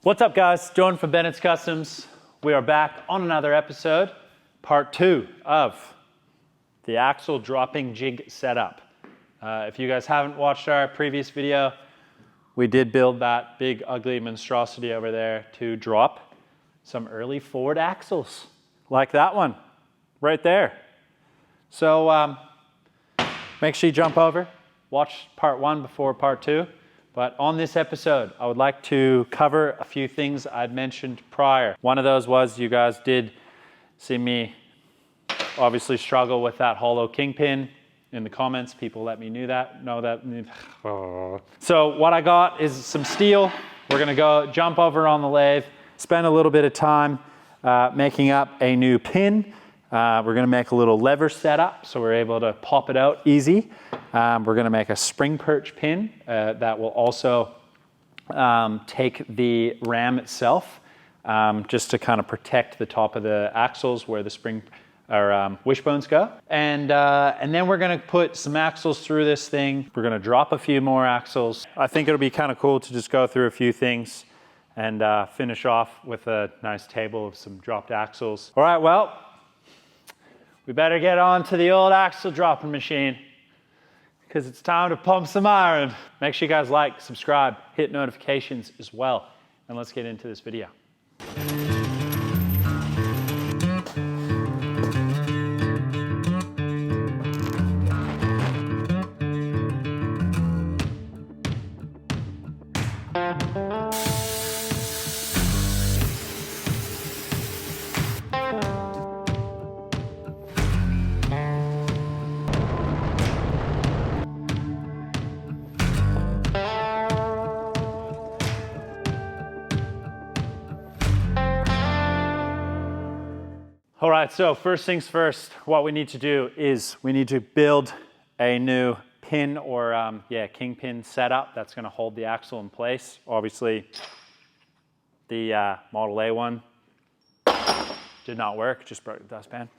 What's up guys, Jordan from Bennett's Customs. We are back on another episode, part 2 of the axle dropping jig setup. If you guys haven't watched our previous video, we did build that big ugly monstrosity over there to drop some early Ford axles, like that one, right there. So make sure you jump over, watch part 1 before part 2. But on this episode, I would like to cover a few things I'd mentioned prior. One of those was you guys did see me obviously struggle with that hollow kingpin. In the comments, people let me know that. So what I got is some steel. We're gonna go jump over on the lathe, spend a little bit of time making up a new pin. We're gonna make a little lever setup so we're able to pop it out easy. We're gonna make a spring perch pin that will also take the ram itself just to kind of protect the top of the axles where the spring or wishbones go. And then we're gonna put some axles through this thing. We're gonna drop a few more axles. I think it'll be kind of cool to just go through a few things and finish off with a nice table of some dropped axles. All right, well, we better get on to the old axle dropping machine because it's time to pump some iron. Make sure you guys like, subscribe, hit notifications as well. And let's get into this video. All right, so first things first, what we need to do is we need to build a new pin or kingpin setup that's gonna hold the axle in place. Obviously, the Model A one did not work, just broke the dustpan.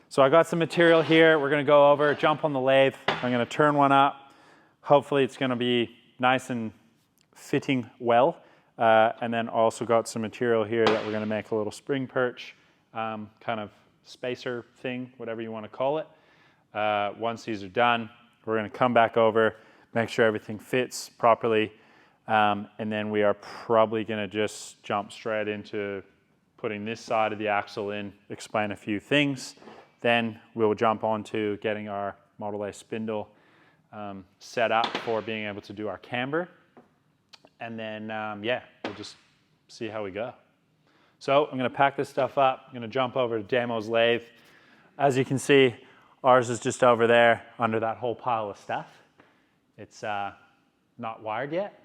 So I got some material here. We're gonna go over, jump on the lathe. I'm gonna turn one up. Hopefully it's gonna be nice and fitting well. And then also got some material here that we're gonna make a little spring perch, kind of spacer thing, whatever you wanna call it. Once these are done, we're gonna come back over, make sure everything fits properly. And then we are probably gonna just jump straight into putting this side of the axle in, explain a few things. Then we'll jump on to getting our Model A spindle set up for being able to do our camber. And then, we'll just see how we go. So I'm gonna pack this stuff up. I'm gonna jump over to Damo's lathe. As you can see, ours is just over there under that whole pile of stuff. It's not wired yet,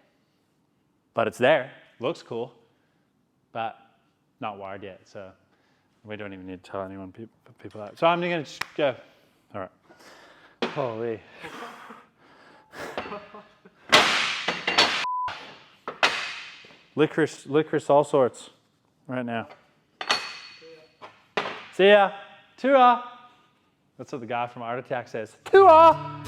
but it's there. Looks cool, but not wired yet. So we don't even need to tell anyone, people that. So I'm gonna just go. All right. Holy. Licorice all sorts right now. See ya. Tua. That's what the guy from Art Attack says. Tua.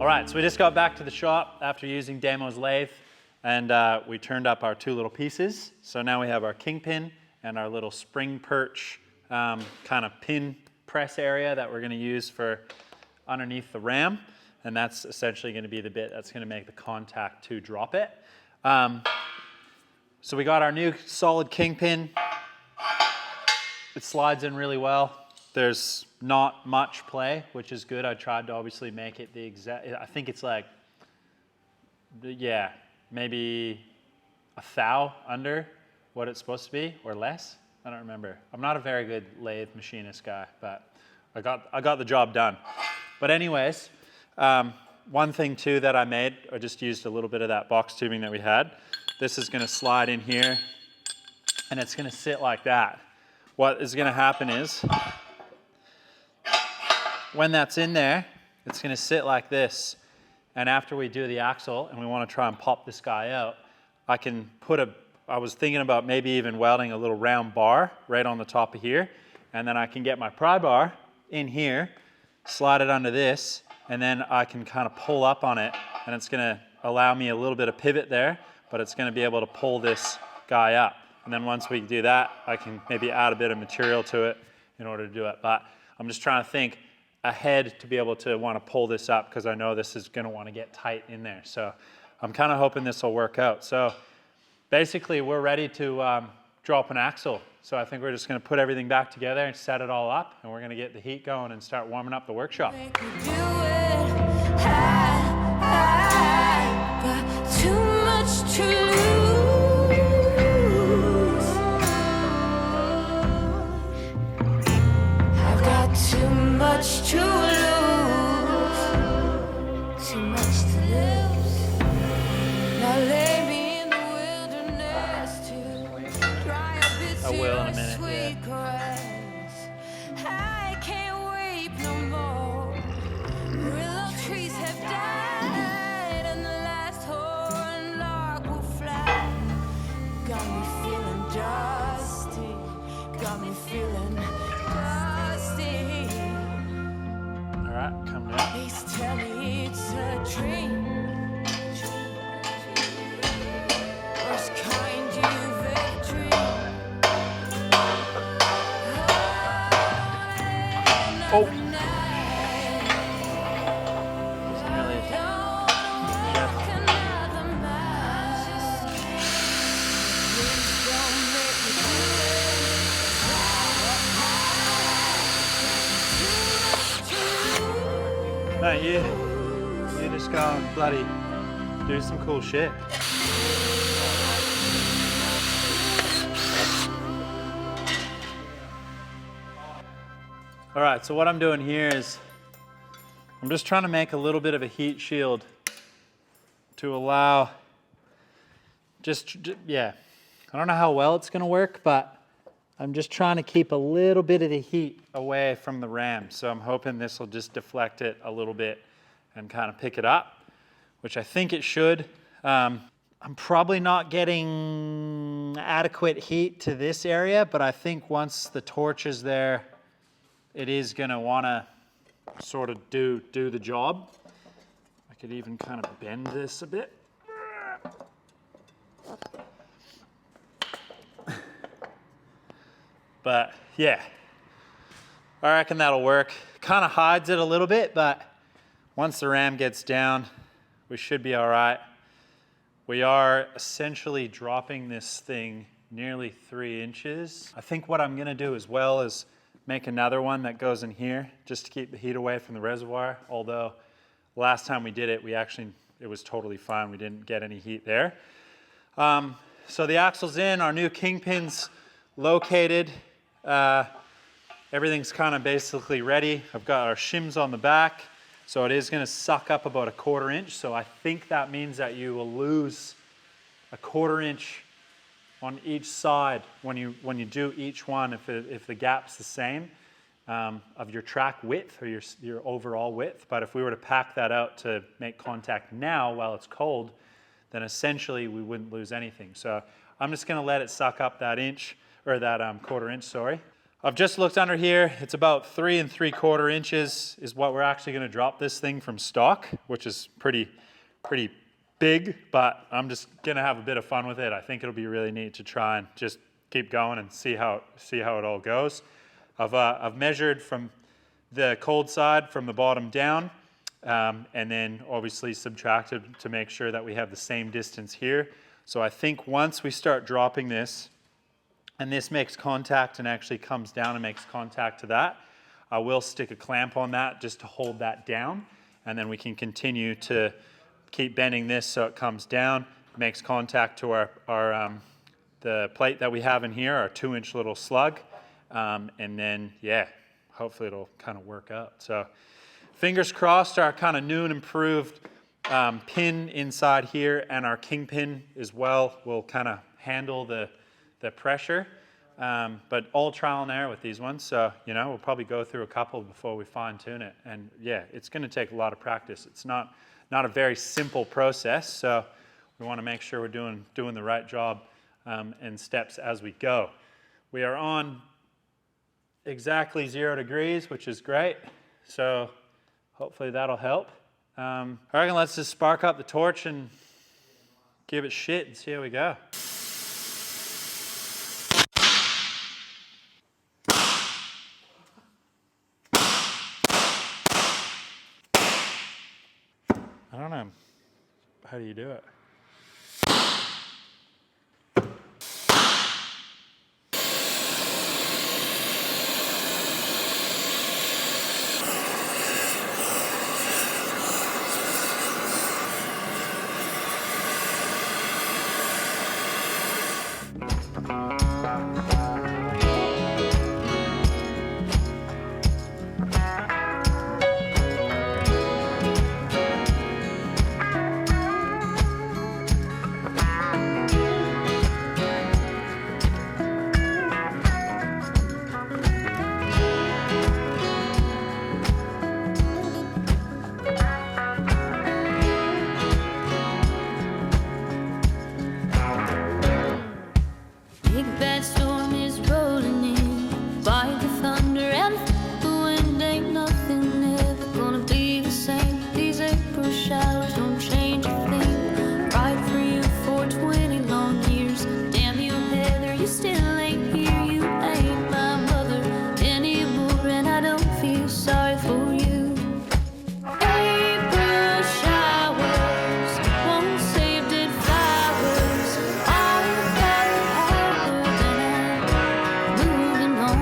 All right, so we just got back to the shop after using Damo's lathe, and we turned up our two little pieces. So now we have our kingpin and our little spring perch kind of pin press area that we're going to use for underneath the ram, and that's essentially going to be the bit that's going to make the contact to drop it. So we got our new solid kingpin. It slides in really well. There's not much play, which is good. I tried to obviously make it the exact, I think it's like, yeah, maybe a thou under what it's supposed to be, or less. I don't remember. I'm not a very good lathe machinist guy, but I got the job done. But anyways, one thing too that I made, I just used a little bit of that box tubing that we had. This is gonna slide in here, and it's gonna sit like that. What is gonna happen is, when that's in there, it's gonna sit like this. And after we do the axle and we wanna try and pop this guy out, I was thinking about maybe even welding a little round bar right on the top of here. And then I can get my pry bar in here, slide it under this, and then I can kind of pull up on it. And it's gonna allow me a little bit of pivot there, but it's gonna be able to pull this guy up. And then once we do that, I can maybe add a bit of material to it in order to do it. But I'm just trying to think ahead to be able to want to pull this up, because I know this is going to want to get tight in there. So I'm kind of hoping this will work out. So basically we're ready to drop an axle. So I think we're just going to put everything back together and set it all up, and we're going to get the heat going and start warming up the workshop. Much to lose, too much to lose. Now lay me in the wilderness to dry up its sweet caress. I can't weep no more. Willow trees have died, and the last horn lark will fly. Got me feeling dusty, got me feeling dusty. All right, come down. Please tell me it's a dream. Worst kind you've ever dreamed. Oh. No, you just go and bloody do some cool shit. All right, so what I'm doing here is I'm just trying to make a little bit of a heat shield to allow yeah. I don't know how well it's gonna work, but I'm just trying to keep a little bit of the heat away from the ram. So I'm hoping this will just deflect it a little bit and kind of pick it up, which I think it should. I'm probably not getting adequate heat to this area, but I think once the torch is there, it is gonna wanna sort of do the job. I could even kind of bend this a bit. But yeah, I reckon that'll work. Kind of hides it a little bit, but once the ram gets down, we should be all right. We are essentially dropping this thing nearly 3 inches. I think what I'm gonna do as well is make another one that goes in here just to keep the heat away from the reservoir. Although last time we did it, it was totally fine. We didn't get any heat there. So the axle's in, our new kingpin's located. Everything's kind of basically ready. I've got our shims on the back, so it is going to suck up about 1/4 inch. So I think that means that you will lose 1/4 inch on each side when you do each one, if the gap's the same of your track width or your overall width. But if we were to pack that out to make contact now while it's cold, then essentially we wouldn't lose anything. So I'm just going to let it suck up that inch, or that 1/4 inch, sorry. I've just looked under here. It's about 3 3/4 inches is what we're actually going to drop this thing from stock, which is pretty big, but I'm just going to have a bit of fun with it. I think it'll be really neat to try and just keep going and see how it all goes. I've measured from the cold side from the bottom down, and then obviously subtracted to make sure that we have the same distance here. So I think once we start dropping this, and this makes contact and actually comes down and makes contact to that, I will stick a clamp on that just to hold that down, and then we can continue to keep bending this so it comes down, makes contact to the plate that we have in here, our 2-inch little slug, and then yeah, hopefully it'll kind of work out. So fingers crossed, our kind of new and improved pin inside here and our kingpin as well will kind of handle the pressure, but all trial and error with these ones. So, you know, we'll probably go through a couple before we fine tune it. And yeah, it's going to take a lot of practice. It's not a very simple process. So we want to make sure we're doing the right job and steps as we go. We are on exactly 0 degrees, which is great. So hopefully that'll help. I reckon let's just spark up the torch and give it shit and see how we go. I don't know. How do you do it? Big bad storm is rolling in, by the thunder and the wind. Ain't nothing ever gonna be the same. These April showers don't change a thing. Right for you for 20 long years. Damn you, Heather, you still ain't here. You ain't my mother anymore, and I don't feel sorry for you. April showers won't save dead flowers. I've got Howard and I'm moving on.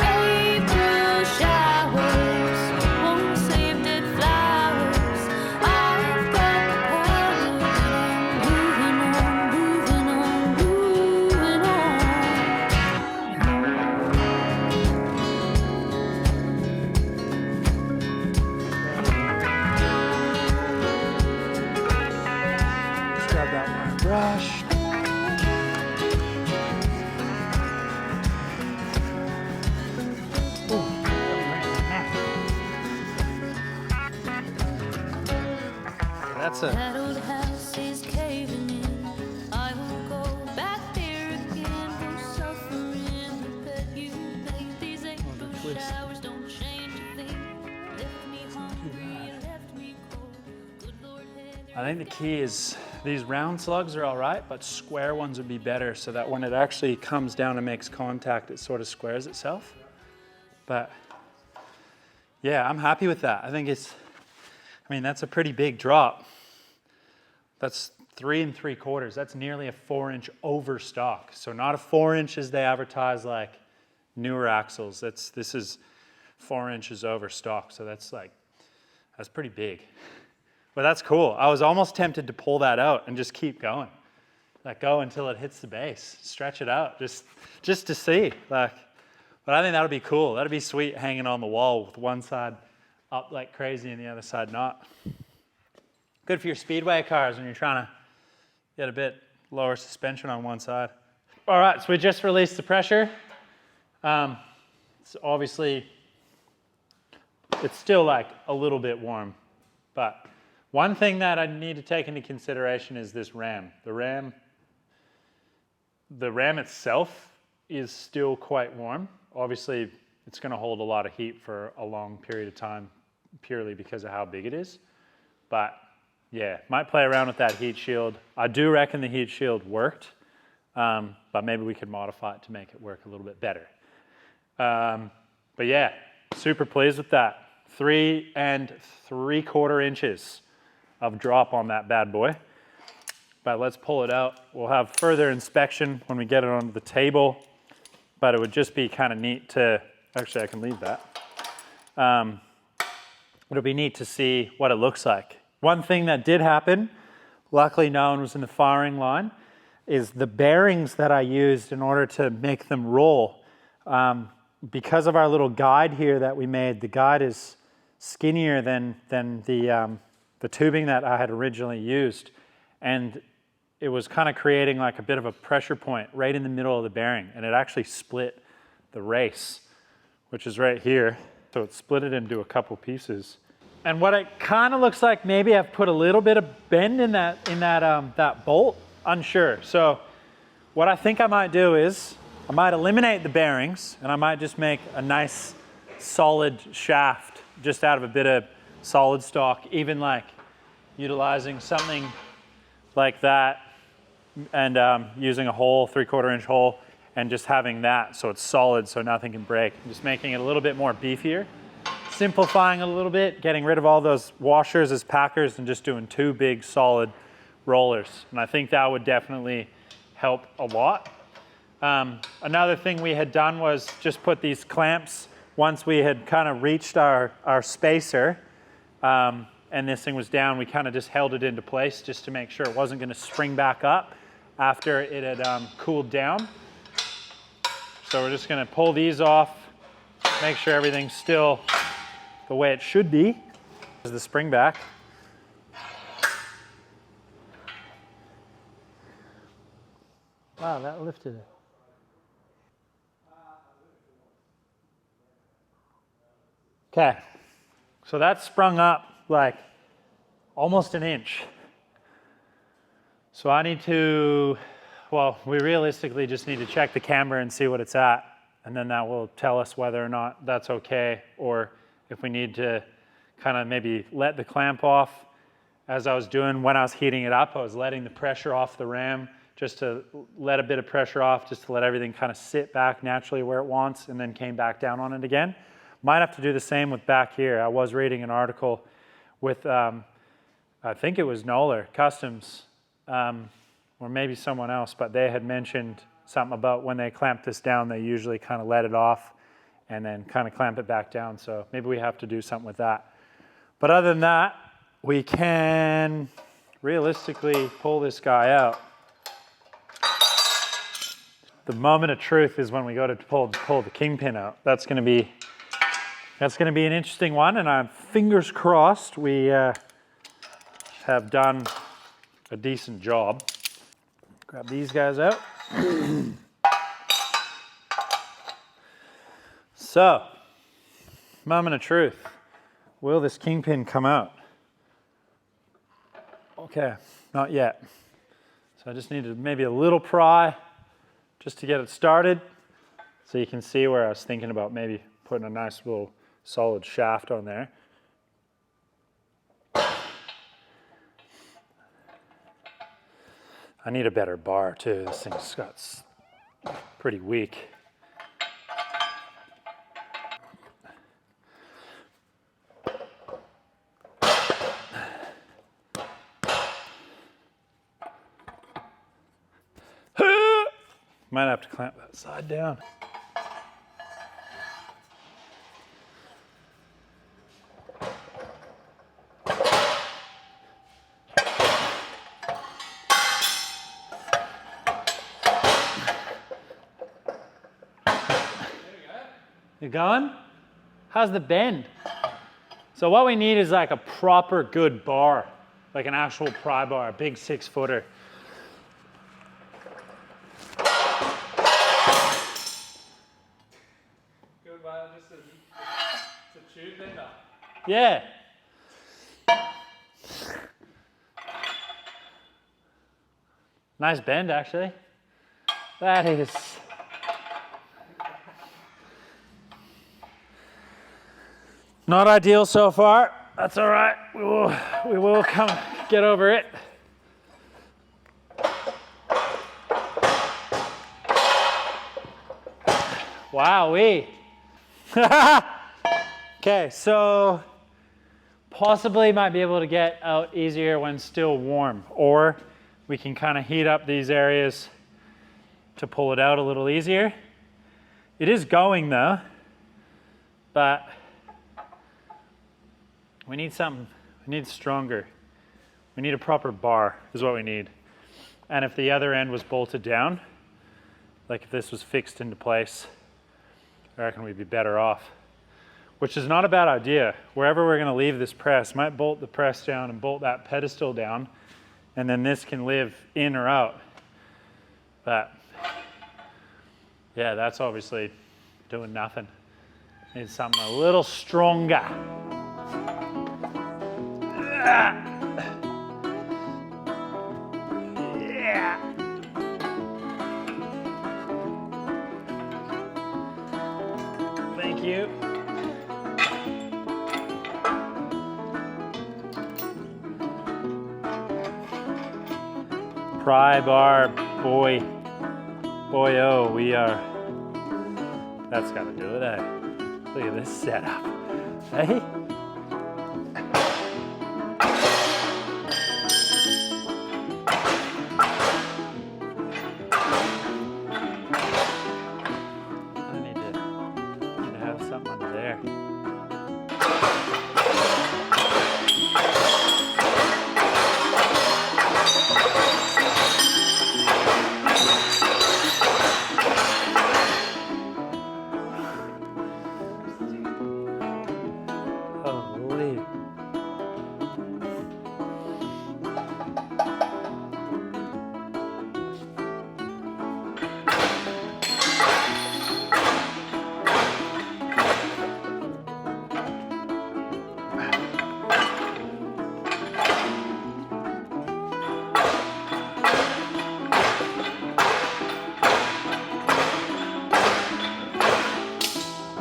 April showers won't save dead flowers. I've got Howard and I'm moving on, moving Let's grab that one brush. That's a That old house is caving in. I won't go back there again. No suffering, the bed you made. These April twist. showers don't change a thing. Left me hungry, left me cold. Good Lord, Heather. I think the key is these round slugs are all right, but square ones would be better so that when it actually comes down and makes contact, it sort of squares itself. But yeah, I'm happy with that. I mean, that's a pretty big drop. That's 3 3/4. That's nearly a 4-inch overstock. So not a 4-inch as they advertise like newer axles. This is 4 inches overstock. So that's pretty big. But that's cool. I was almost tempted to pull that out and just keep going. Like go until it hits the base. Stretch it out just to see. But I think that'll be cool. That'll be sweet hanging on the wall with one side up like crazy and the other side not. Good for your speedway cars when you're trying to get a bit lower suspension on one side. All right, so we just released the pressure. It's obviously, it's still like a little bit warm, but one thing that I need to take into consideration is this ram. The ram itself is still quite warm. Obviously, it's going to hold a lot of heat for a long period of time purely because of how big it is. But yeah, might play around with that heat shield. I do reckon the heat shield worked, but maybe we could modify it to make it work a little bit better. But yeah, super pleased with that. 3 3/4 inches of drop on that bad boy. But let's pull it out. We'll have further inspection when we get it onto the table, but it would just be kind of neat to, actually I can leave that. It'll be neat to see what it looks like. One thing that did happen, luckily no one was in the firing line, is the bearings that I used in order to make them roll. Because of our little guide here that we made, the guide is skinnier than the tubing that I had originally used. And it was kind of creating like a bit of a pressure point right in the middle of the bearing. And it actually split the race, which is right here. So it split it into a couple pieces. And what it kind of looks like, maybe I've put a little bit of bend in that bolt, unsure. So what I think I might do is, I might eliminate the bearings and I might just make a nice solid shaft just out of a bit of solid stock, even like utilizing something like that and using a hole, 3/4 inch hole, and just having that so it's solid so nothing can break. Just making it a little bit more beefier, simplifying a little bit, getting rid of all those washers as packers and just doing 2 big solid rollers. And I think that would definitely help a lot. Another thing we had done was just put these clamps once we had kind of reached our spacer and this thing was down, we kind of just held it into place just to make sure it wasn't going to spring back up after it had cooled down. So we're just going to pull these off, make sure everything's still the way it should be. There's the spring back. Wow, that lifted it. Okay, so that sprung up like almost an inch. So I need to, well, we realistically just need to check the camber and see what it's at, and then that will tell us whether or not that's okay, or if we need to kind of maybe let the clamp off. As I was doing when I was heating it up, I was letting the pressure off the ram just to let a bit of pressure off, just to let everything kind of sit back naturally where it wants, and then came back down on it again. Might have to do the same with back here. I was reading an article with, I think it was Knoller Customs, or maybe someone else, but they had mentioned something about when they clamp this down, they usually kind of let it off and then kind of clamp it back down. So maybe we have to do something with that. But other than that, we can realistically pull this guy out. The moment of truth is when we go to pull the kingpin out. That's going to be an interesting one, and I'm fingers crossed we have done a decent job. Grab these guys out. So, moment of truth. Will this kingpin come out? Okay, not yet. So I just needed maybe a little pry just to get it started. So you can see where I was thinking about maybe putting a nice little solid shaft on there. I need a better bar too. This thing's got pretty weak. Might have to clamp that side down. You going? How's the bend? So what we need is like a proper good bar, like an actual pry bar, a big 6-footer. Good, man. Just a tube bender. Yeah. Nice bend, actually. That is Not ideal so far. That's all right. We will come get over it. Wowee. Okay, so possibly might be able to get out easier when still warm, or we can kind of heat up these areas to pull it out a little easier. It is going though, but we need something. We need stronger. We need a proper bar is what we need. And if the other end was bolted down, like if this was fixed into place, I reckon we'd be better off. Which is not a bad idea. Wherever we're gonna leave this press, might bolt the press down and bolt that pedestal down, and then this can live in or out. But yeah, that's obviously doing nothing. Need something a little stronger. Yeah. Thank you. Pry bar, boy, oh, we are. That's gotta do it, eh? Look at this setup, hey? I need to have something under there. Holy.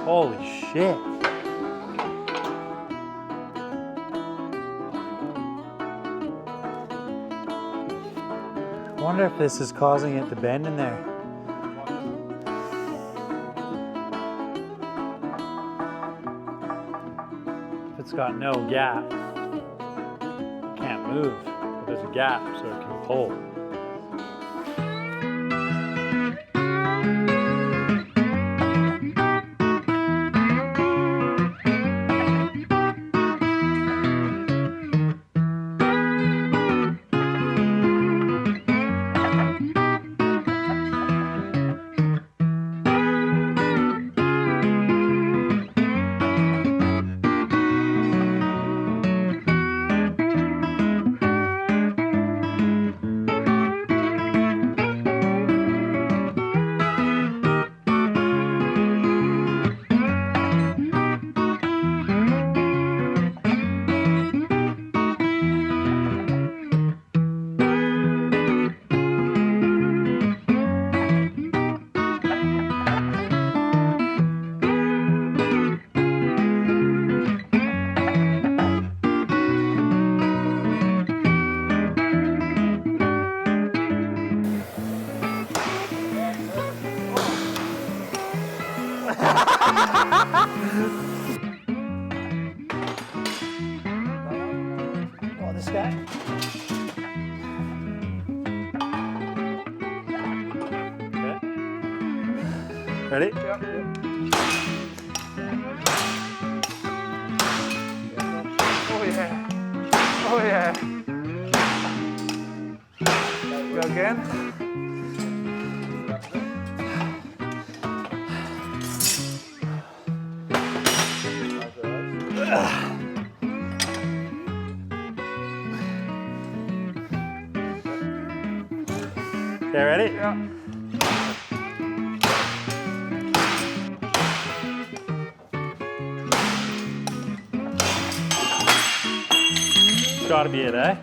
Holy shit. I wonder if this is causing it to bend in there. If it's got no gap, it can't move. But there's a gap so it can pull. Oh, this guy. Okay. Ready? Yep. Oh yeah. Oh yeah. Go again. Okay, ready? Yeah. It's gotta be it, eh?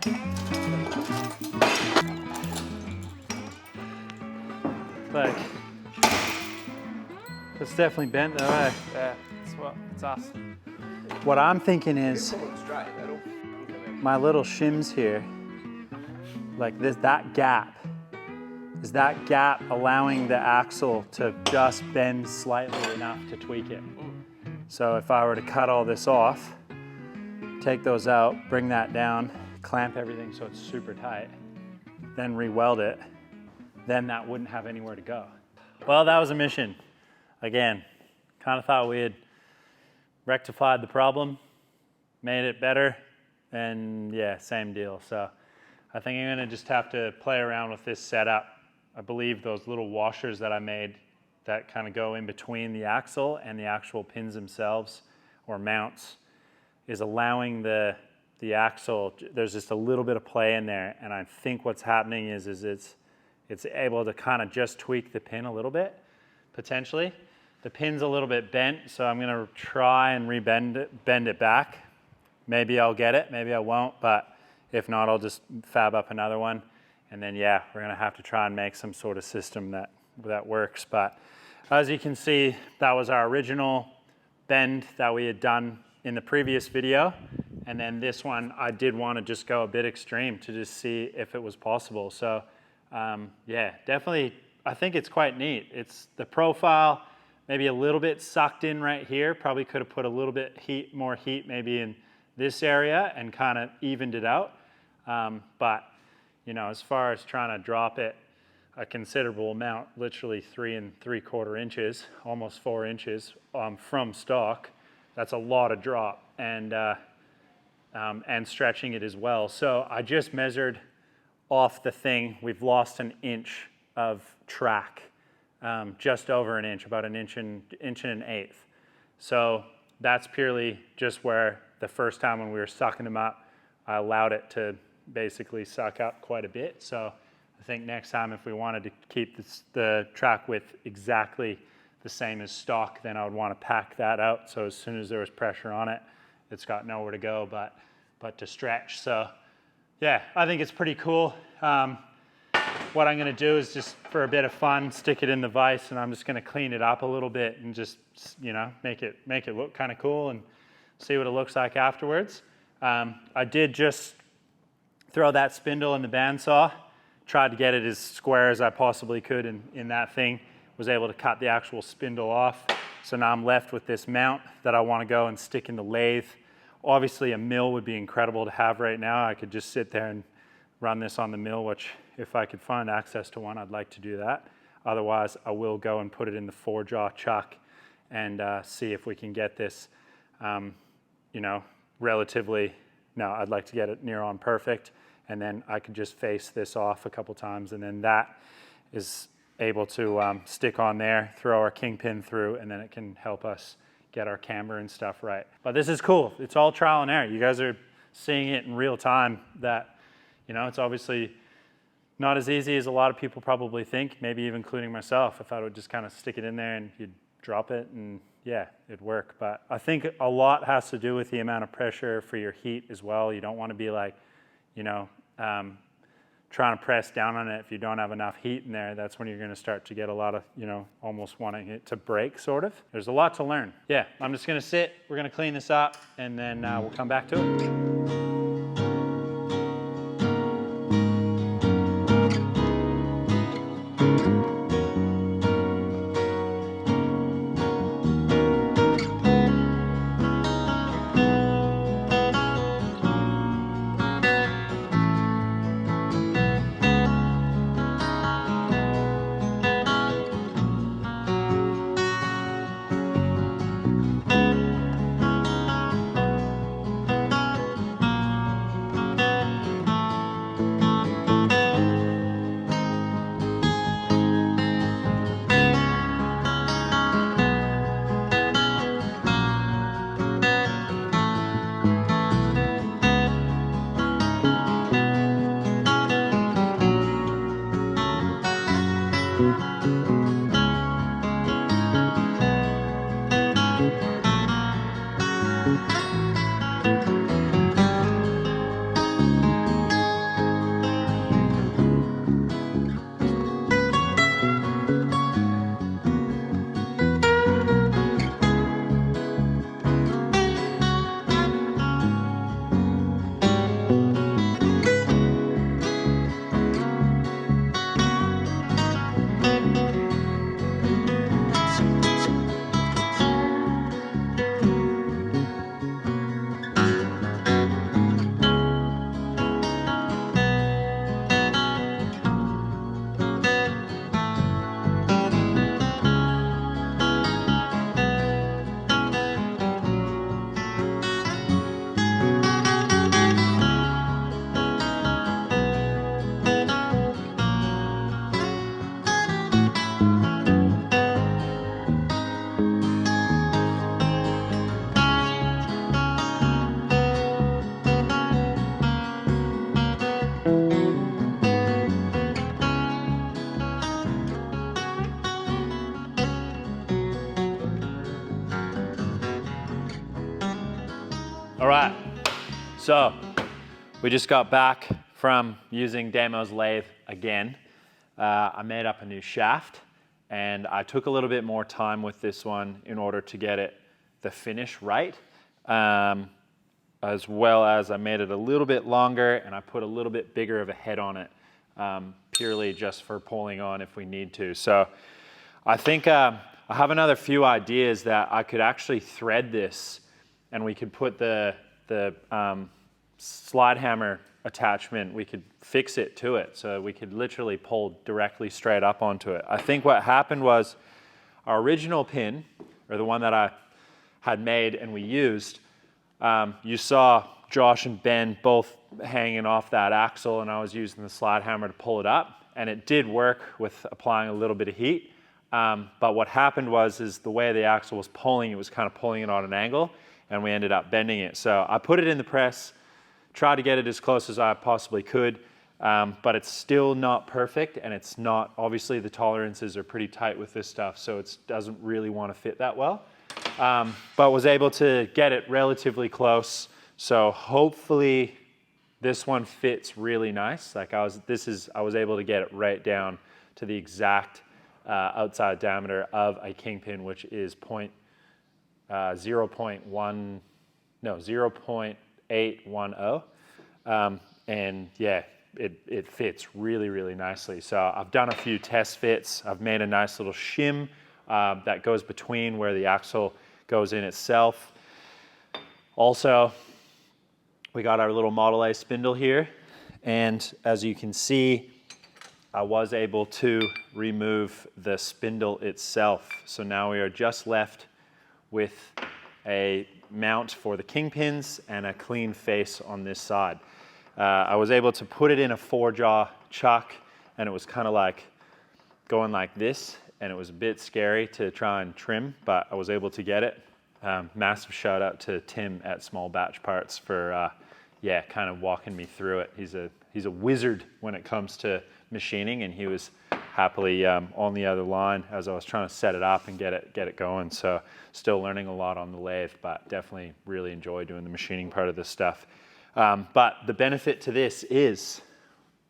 Like, it's definitely bent though, eh? Yeah. It's us. What I'm thinking is my little shims here, like this, that gap, is that gap allowing the axle to just bend slightly enough to tweak it. So if I were to cut all this off, take those out, bring that down, clamp everything so it's super tight, then re-weld it, then that wouldn't have anywhere to go. Well, that was a mission. Again, kind of thought we had rectified the problem, made it better, and yeah, same deal. So I think I'm gonna just have to play around with this setup. I believe those little washers that I made that kind of go in between the axle and the actual pins themselves or mounts is allowing the axle, there's just a little bit of play in there, and I think what's happening is it's able to kind of just tweak the pin a little bit, potentially. The pin's a little bit bent, so I'm gonna try and bend it back. Maybe I'll get it, maybe I won't, but if not, I'll just fab up another one. And then yeah, we're gonna have to try and make some sort of system that works. But as you can see, that was our original bend that we had done in the previous video. And then this one, I did want to just go a bit extreme to just see if it was possible. So yeah, definitely, I think it's quite neat. It's the profile, maybe a little bit sucked in right here. Probably could have put a little bit more heat maybe in this area and kind of evened it out. But you know, as far as trying to drop it a considerable amount, literally 3 3/4 inches, almost 4 inches from stock, that's a lot of drop, and stretching it as well. So I just measured off the thing. We've lost an inch of track, just over an inch, about an inch and an eighth. So that's purely just where the first time when we were sucking them up, I allowed it to basically suck up quite a bit. So I think next time if we wanted to keep the track width exactly the same as stock, then I would want to pack that out. So as soon as there was pressure on it, it's got nowhere to go but to stretch. So yeah, I think it's pretty cool. What I'm gonna do is just for a bit of fun, stick it in the vise, and I'm just gonna clean it up a little bit and just, you know, make it look kind of cool and see what it looks like afterwards. I did just throw that spindle in the bandsaw, tried to get it as square as I possibly could in that thing, was able to cut the actual spindle off. So now I'm left with this mount that I want to go and stick in the lathe. Obviously a mill would be incredible to have right now. I could just sit there and run this on the mill, which if I could find access to one, I'd like to do that. Otherwise, I will go and put it in the 4-jaw chuck and see if we can get this, you know, relatively, no, I'd like to get it near on perfect. And then I could just face this off a couple times, and then that is able to stick on there, throw our kingpin through, and then it can help us get our camber and stuff right. But this is cool. It's all trial and error. You guys are seeing it in real time that, you know, it's obviously not as easy as a lot of people probably think, maybe even including myself. I thought I would just kind of stick it in there and you'd drop it and yeah, it'd work. But I think a lot has to do with the amount of pressure for your heat as well. You don't want to be like, you know, trying to press down on it if you don't have enough heat in there. That's when you're going to start to get a lot of, you know, almost wanting it to break, sort of. There's a lot to learn. Yeah, I'm just going to sit, we're going to clean this up, and then we'll come back to it. So we just got back from using Damo's lathe again. I made up a new shaft, and I took a little bit more time with this one in order to get the finish right, as well as I made it a little bit longer and I put a little bit bigger of a head on it, purely just for pulling on if we need to. So I think I have another few ideas that I could actually thread this, and we could put the slide hammer attachment, we could fix it to it so we could literally pull directly straight up onto it. I think what happened was our original pin, or the one that I had made and we used, you saw Josh and Ben both hanging off that axle, and I was using the slide hammer to pull it up, and it did work with applying a little bit of heat. But what happened was the way the axle was pulling, it was kind of pulling it on an angle, and we ended up bending it. So I put it in the press, tried to get it as close as I possibly could, but it's still not perfect, and it's not, obviously the tolerances are pretty tight with this stuff, so it doesn't really want to fit that well. But was able to get it relatively close. So hopefully this one fits really nice. Like I was able to get it right down to the exact outside diameter of a kingpin, which is 0.810. And yeah, it fits really, really nicely. So I've done a few test fits. I've made a nice little shim that goes between where the axle goes in itself. Also, we got our little Model A spindle here. And as you can see, I was able to remove the spindle itself. So now we are just left with a mount for the kingpins and a clean face on this side. I was able to put it in a 4-jaw chuck, and it was kind of like going like this, and it was a bit scary to try and trim, but I was able to get it. Massive shout out to Tim at Small Batch Parts for kind of walking me through it. He's a wizard when it comes to machining, and he was happily on the other line as I was trying to set it up and get it going. So still learning a lot on the lathe, but definitely really enjoy doing the machining part of this stuff. But the benefit to this is,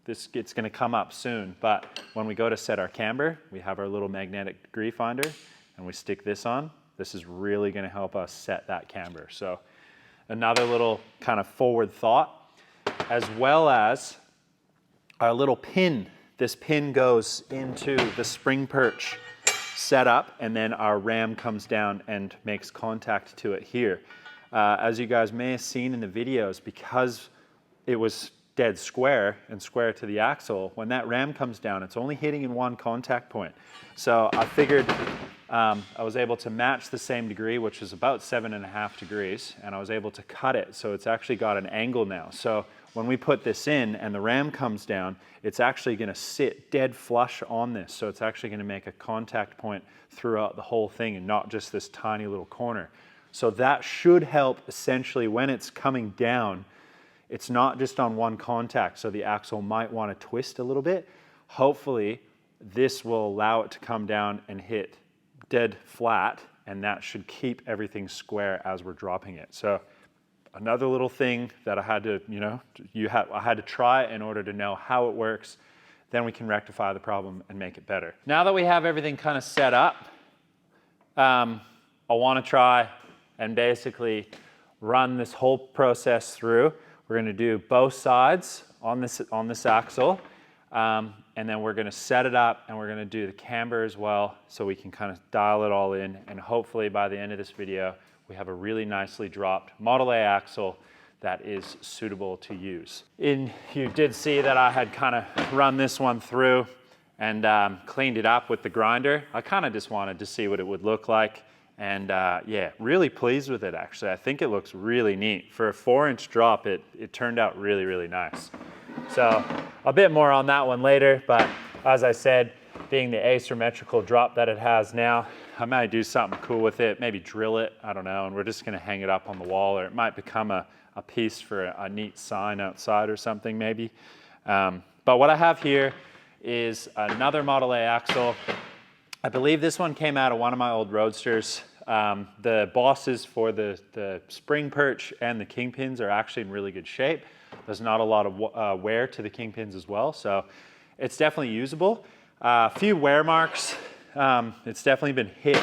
it's going to come up soon, but when we go to set our camber, we have our little magnetic degree finder, and we stick this on. This is really going to help us set that camber. So another little kind of forward thought, as well as our little pin. This pin goes into the spring perch setup, and then our ram comes down and makes contact to it here. As you guys may have seen in the videos, because it was dead square and square to the axle, when that ram comes down, it's only hitting in one contact point. So I figured I was able to match the same degree, which is about 7.5 degrees, and I was able to cut it, so it's actually got an angle now. So when we put this in and the ram comes down, it's actually going to sit dead flush on this, so it's actually going to make a contact point throughout the whole thing and not just this tiny little corner. So that should help essentially when it's coming down. It's not just on one contact, so the axle might want to twist a little bit. Hopefully this will allow it to come down and hit dead flat, and that should keep everything square as we're dropping it. So another little thing that I had to, I had to try in order to know how it works. Then we can rectify the problem and make it better. Now that we have everything kind of set up, I want to try and basically run this whole process through. We're going to do both sides on this axle, and then we're going to set it up, and we're going to do the camber as well, so we can kind of dial it all in, and hopefully by the end of this video we have a really nicely dropped Model A axle that is suitable to use. You did see that I had kind of run this one through and cleaned it up with the grinder. I kind of just wanted to see what it would look like. And yeah, really pleased with it actually. I think it looks really neat. For a 4-inch drop, it turned out really, really nice. So a bit more on that one later, but as I said, being the asymmetrical drop that it has now, I might do something cool with it, maybe drill it, I don't know, and we're just gonna hang it up on the wall, or it might become a piece for a neat sign outside or something maybe. But what I have here is another Model A axle. I believe this one came out of one of my old Roadsters. The bosses for the spring perch and the kingpins are actually in really good shape. There's not a lot of wear to the kingpins as well, so it's definitely usable. A few wear marks. It's definitely been hit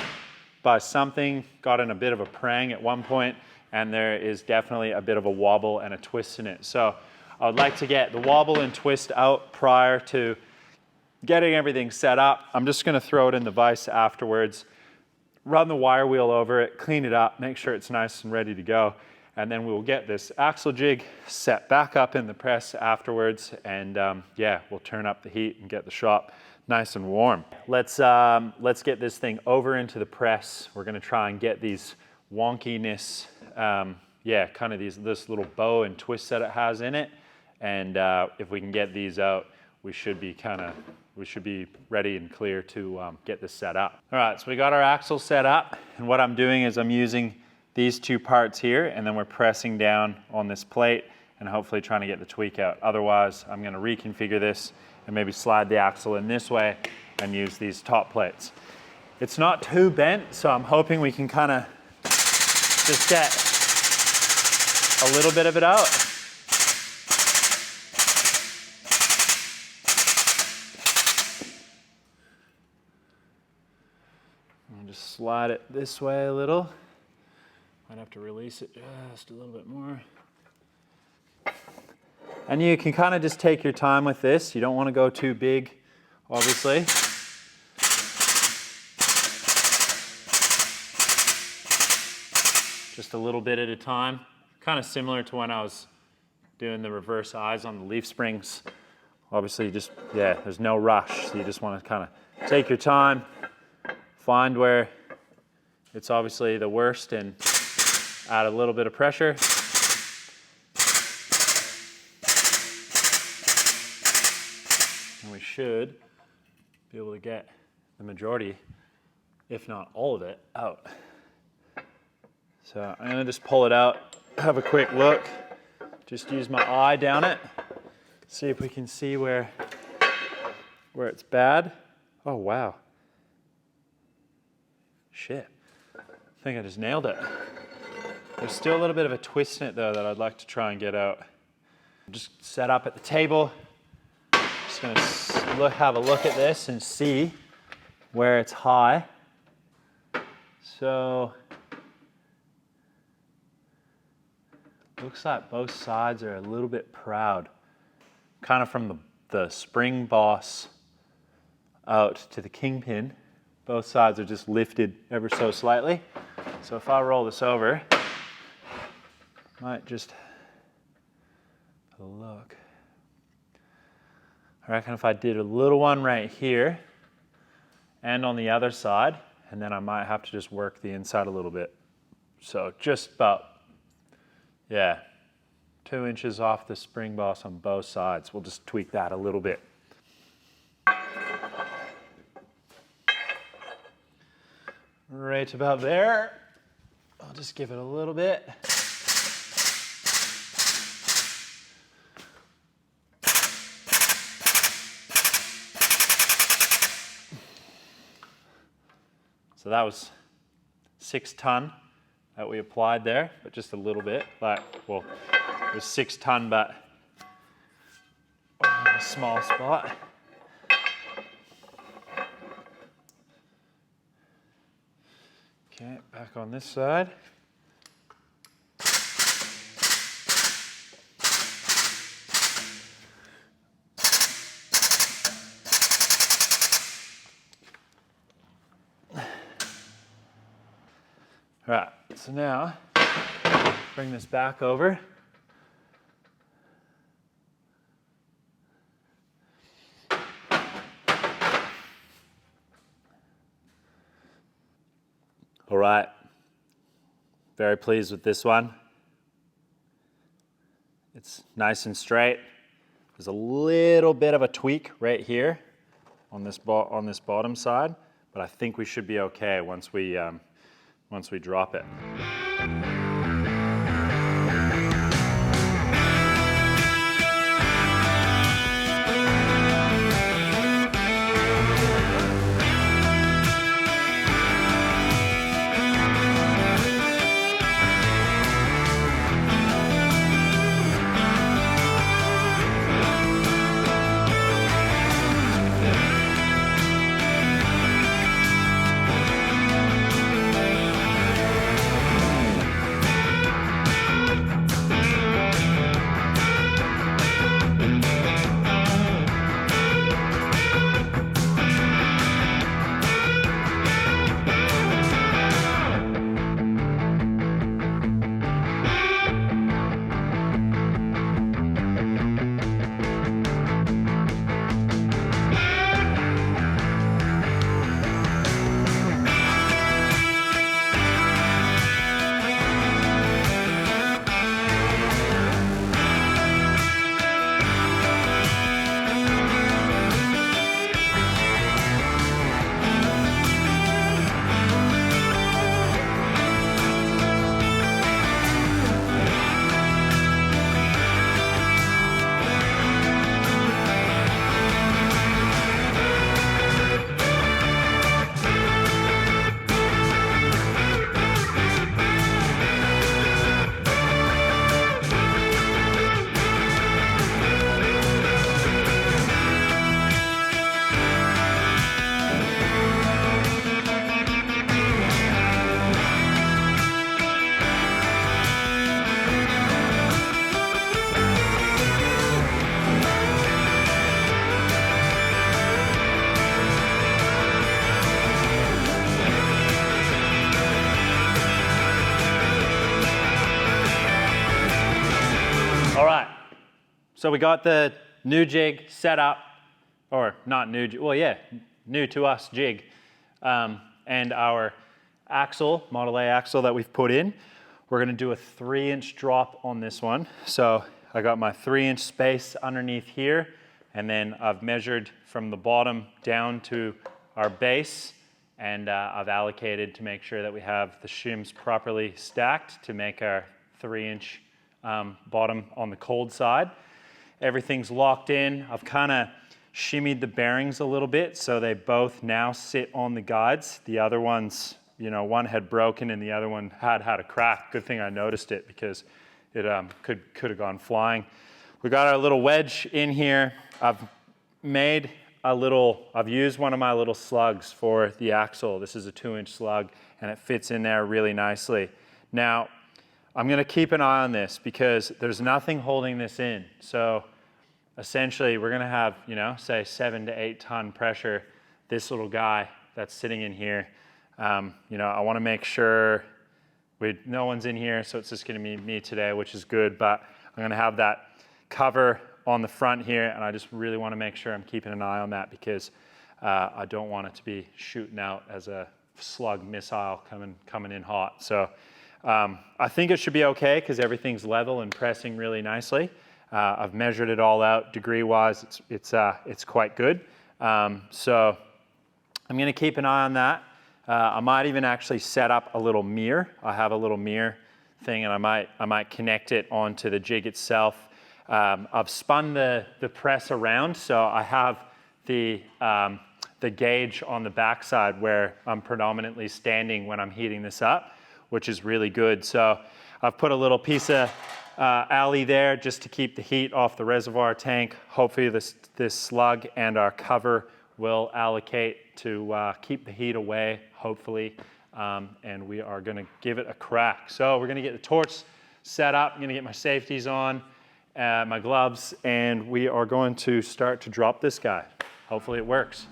by something, got in a bit of a prang at one point, and there is definitely a bit of a wobble and a twist in it. So I would like to get the wobble and twist out prior to getting everything set up. I'm just gonna throw it in the vise afterwards, run the wire wheel over it, clean it up, make sure it's nice and ready to go. And then we'll get this axle jig set back up in the press afterwards. And yeah, we'll turn up the heat and get the shop nice and warm. Let's get this thing over into the press. We're gonna try and get these wonkiness, yeah, kind of this little bow and twist that it has in it. And if we can get these out, we should be ready and clear to get this set up. All right, so we got our axle set up, and what I'm doing is I'm using these two parts here, and then we're pressing down on this plate and hopefully trying to get the tweak out. Otherwise, I'm gonna reconfigure this and maybe slide the axle in this way and use these top plates. It's not too bent, so I'm hoping we can kind of just get a little bit of it out. I'll just slide it this way a little. Might have to release it just a little bit more. And you can kind of just take your time with this. You don't want to go too big, obviously. Just a little bit at a time. Kind of similar to when I was doing the reverse eyes on the leaf springs. Obviously, you just, yeah, there's no rush. So you just want to kind of take your time, find where it's obviously the worst, and add a little bit of pressure. And we should be able to get the majority, if not all of it, out. So I'm gonna just pull it out, have a quick look, just use my eye down it, see if we can see where it's bad. Oh, wow. Shit, I think I just nailed it. There's still a little bit of a twist in it though that I'd like to try and get out. Just set up at the table. Just gonna have a look at this and see where it's high. So, looks like both sides are a little bit proud. Kind of from the spring boss out to the kingpin. Both sides are just lifted ever so slightly. So if I roll this over, might just have a look. I reckon if I did a little one right here and on the other side, and then I might have to just work the inside a little bit. So just about, yeah, 2 inches off the spring boss on both sides. We'll just tweak that a little bit. Right about there. I'll just give it a little bit. So that was 6 ton that we applied there, but just a little bit. Like, well, it was 6 ton, but a small spot. Okay, back on this side. All right, so now bring this back over. All right, very pleased with this one. It's nice and straight. There's a little bit of a tweak right here on this bottom side, but I think we should be okay once we drop it. So we got the new jig set up, or not new, well yeah, new to us jig, and our axle, Model A axle that we've put in. We're gonna do a 3-inch drop on this one. So I got my 3-inch space underneath here, and then I've measured from the bottom down to our base, and I've allocated to make sure that we have the shims properly stacked to make our 3-inch bottom on the cold side. Everything's locked in. I've kind of shimmied the bearings a little bit so they both now sit on the guides. The other ones, you know, one had broken and the other one had a crack. Good thing I noticed it because it could have gone flying. We got our little wedge in here. I've used one of my little slugs for the axle. This is a 2-inch slug and it fits in there really nicely. Now, I'm gonna keep an eye on this because there's nothing holding this in. So essentially we're gonna have, you know, say 7 to 8 ton pressure. This little guy that's sitting in here, you know, I wanna make sure no one's in here, so it's just gonna be me today, which is good, but I'm gonna have that cover on the front here, and I just really wanna make sure I'm keeping an eye on that because I don't want it to be shooting out as a slug missile coming in hot. So I think it should be okay because everything's level and pressing really nicely. I've measured it all out degree-wise. It's quite good. So I'm gonna keep an eye on that. I might even actually set up a little mirror. I have a little mirror thing, and I might connect it onto the jig itself. I've spun the press around, so I have the gauge on the backside where I'm predominantly standing when I'm heating this up, which is really good. So I've put a little piece of alley there just to keep the heat off the reservoir tank. Hopefully this slug and our cover will allocate to keep the heat away, hopefully, and we are gonna give it a crack. So we're gonna get the torch set up. I'm gonna get my safeties on, my gloves, and we are going to start to drop this guy. Hopefully it works.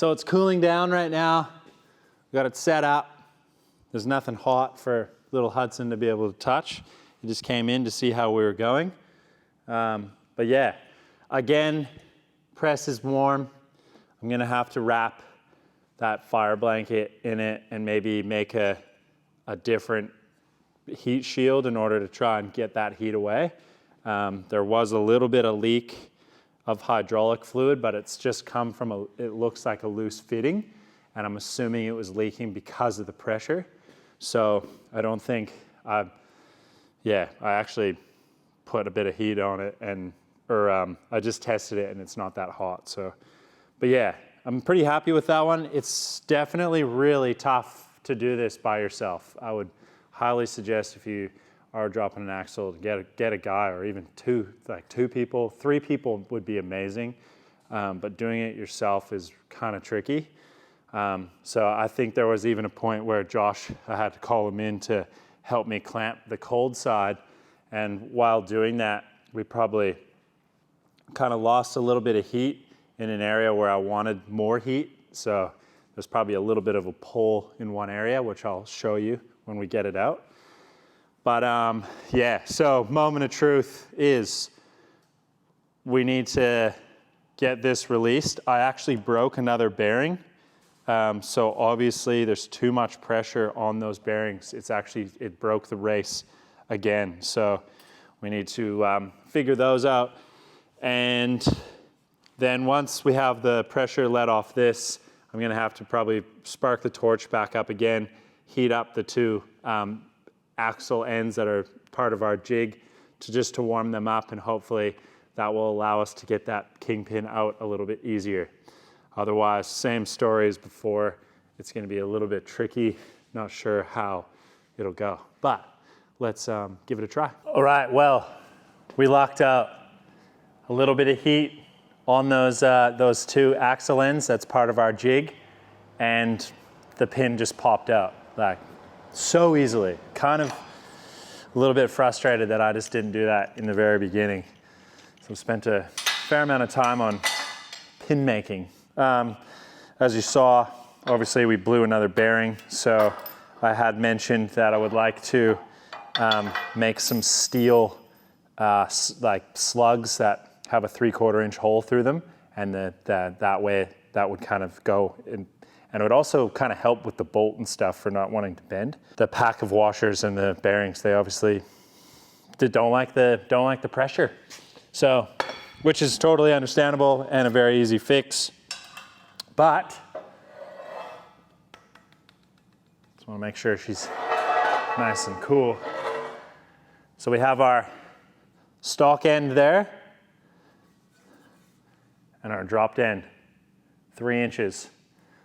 So it's cooling down right now. We got it set up. There's nothing hot for little Hudson to be able to touch. He just came in to see how we were going. But yeah, again, press is warm. I'm gonna have to wrap that fire blanket in it and maybe make a different heat shield in order to try and get that heat away. There was a little bit of leak of hydraulic fluid, but it's just come from it looks like a loose fitting, and I'm assuming it was leaking because of the pressure. So I don't think, I actually put a bit of heat on it, I just tested it and it's not that hot. So, but yeah, I'm pretty happy with that one. It's definitely really tough to do this by yourself. I would highly suggest if you are dropping an axle to get a guy, or even two people. 3 people would be amazing, but doing it yourself is kind of tricky. So I think there was even a point where I had to call him in to help me clamp the cold side, and while doing that, we probably kind of lost a little bit of heat in an area where I wanted more heat. So there's probably a little bit of a pull in one area, which I'll show you when we get it out. But yeah, so moment of truth is we need to get this released. I actually broke another bearing. So obviously there's too much pressure on those bearings. It broke the race again. So we need to figure those out. And then once we have the pressure let off this, I'm gonna have to probably spark the torch back up again, heat up the 2 axle ends that are part of our jig to warm them up, and hopefully that will allow us to get that kingpin out a little bit easier. Otherwise, same story as before. It's gonna be a little bit tricky. Not sure how it'll go, but let's give it a try. All right, well, we locked out a little bit of heat on those 2 axle ends. That's part of our jig, and the pin just popped out like so easily. Kind of a little bit frustrated that I just didn't do that in the very beginning. So I've spent a fair amount of time on pin making. As you saw, obviously we blew another bearing. So I had mentioned that I would like to make some steel like slugs that have a 3/4 inch hole through them, and that way that would kind of go in. And it would also kind of help with the bolt and stuff for not wanting to bend. The pack of washers and the bearings, they obviously don't like the pressure. So, which is totally understandable and a very easy fix. But just want to make sure she's nice and cool. So we have our stock end there and our dropped end, 3 inches.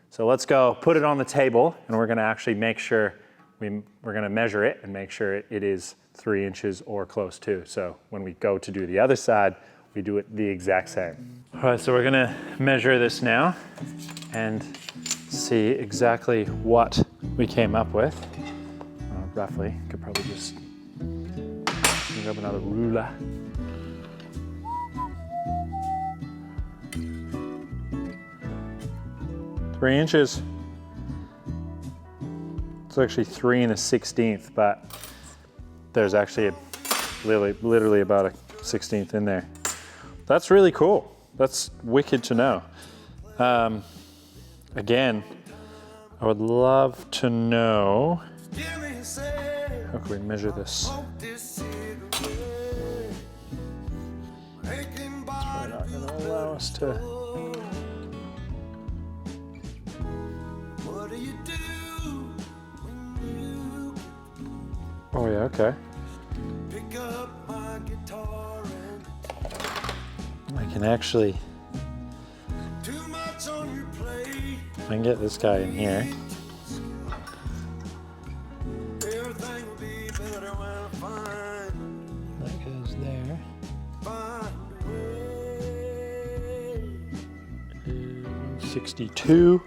So let's go put it on the table, and we're gonna actually make sure, we're gonna measure it and make sure it is 3 inches or close to. So when we go to do the other side, we do it the exact same. All right, so we're gonna measure this now and see exactly what we came up with. Roughly, could probably just grab another ruler. Three inches. It's actually 3 1/16, but there's actually literally about a 1/16 in there. That's really cool. That's wicked to know. Again, I would love to know, how can we measure this? It's probably not gonna allow us to. Oh yeah, okay. I can actually, I can get this guy in here. That goes there. 62.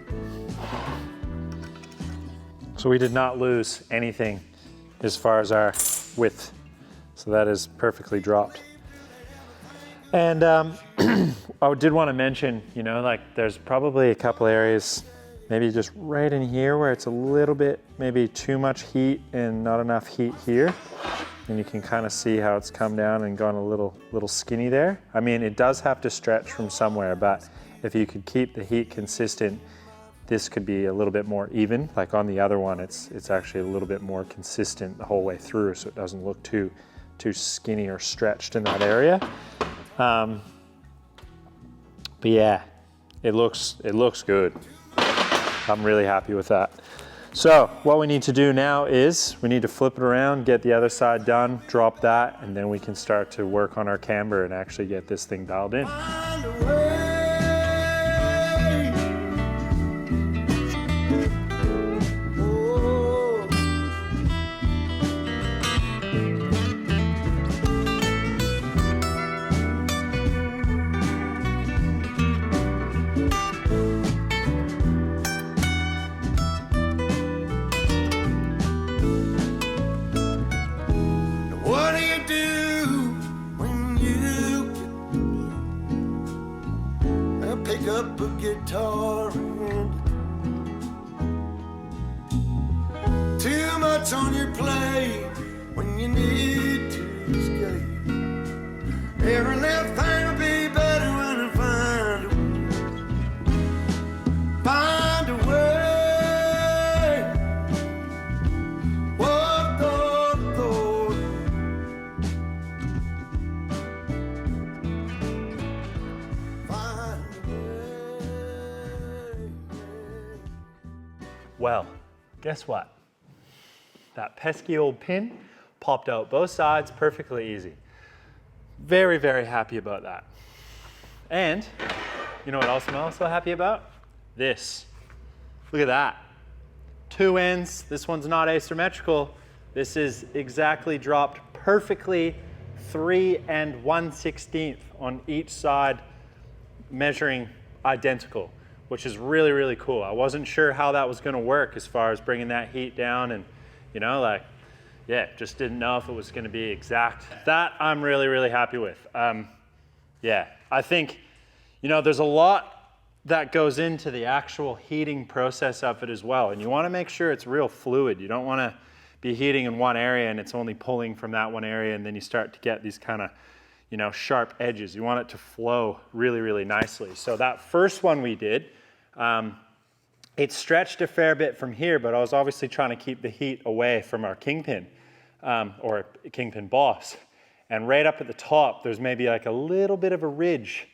So we did not lose anything as far as our width. So that is perfectly dropped. And I did want to mention, you know, like there's probably a couple areas, maybe just right in here where it's a little bit, maybe too much heat and not enough heat here. And you can kind of see how it's come down and gone a little skinny there. I mean, it does have to stretch from somewhere, but if you could keep the heat consistent, this could be a little bit more even. Like on the other one, it's actually a little bit more consistent the whole way through, so it doesn't look too skinny or stretched in that area. But yeah, it looks good. I'm really happy with that. So what we need to do now is we need to flip it around, get the other side done, drop that, and then we can start to work on our camber and actually get this thing dialed in. What do you do when you pick up a guitar and too much on your plate when you need to escape? Every little thing will be better when you find a way. Well, guess what? That pesky old pin popped out both sides perfectly easy. Very, very happy about that. And you know what else I'm also happy about? This. Look at that. Two ends. This one's not asymmetrical. This is exactly dropped perfectly 3 1/16 on each side, measuring identical, which is really, really cool. I wasn't sure how that was gonna work as far as bringing that heat down and, you know, like, yeah, just didn't know if it was gonna be exact. That I'm really, really happy with. Yeah, I think, you know, there's a lot that goes into the actual heating process of it as well. And you wanna make sure it's real fluid. You don't wanna be heating in one area and it's only pulling from that one area and then you start to get these kind of, you know, sharp edges. You want it to flow really, really nicely. So that first one we did, it stretched a fair bit from here, but I was obviously trying to keep the heat away from our kingpin, or kingpin boss. And right up at the top, there's maybe like a little bit of a ridge